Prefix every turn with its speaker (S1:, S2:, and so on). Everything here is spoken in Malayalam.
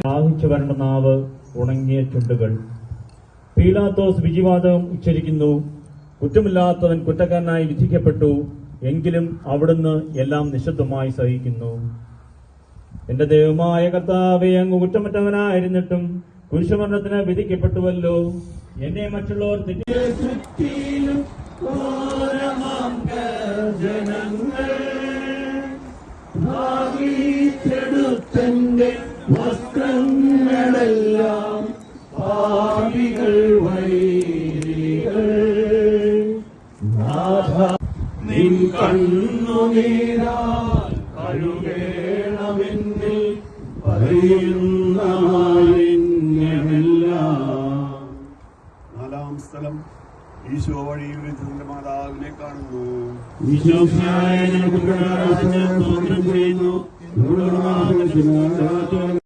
S1: ദാഹിച്ചു വരണ്ട നാവ്, ഉണങ്ങിയ ചുണ്ടുകൾ. പീലാത്തോസ് വിധിവാദം ഉച്ചരിക്കുന്നു. കുറ്റമില്ലാത്തവൻ കുറ്റക്കാരനായി വിധിക്കപ്പെട്ടു, എങ്കിലും അവിടുന്ന് എല്ലാം നിശബ്ദമായി സഹിക്കുന്നു. എന്റെ ദൈവമായ കർത്താവേ, അങ്ങ് കുറ്റമറ്റവനായിരുന്നിട്ടും കുരിശുമരണത്തിന് വിധിക്കപ്പെട്ടുവല്ലോ. എന്നെ മറ്റുള്ളവർ തെറ്റിലും
S2: വസ്ത്രങ്ങളെല്ലാം പാപികൾ വൈരികൾ. നിൻ കണ്ണുനീരാൽ കഴുകേണമെന്നിൽ പറയുന്ന മാലിന്യമെല്ലാം. നാലാം സ്ഥലം, ഈശോ വഴിയിൽ വെച്ച് മാതാവിനെ കാണുന്നു. ഈശോ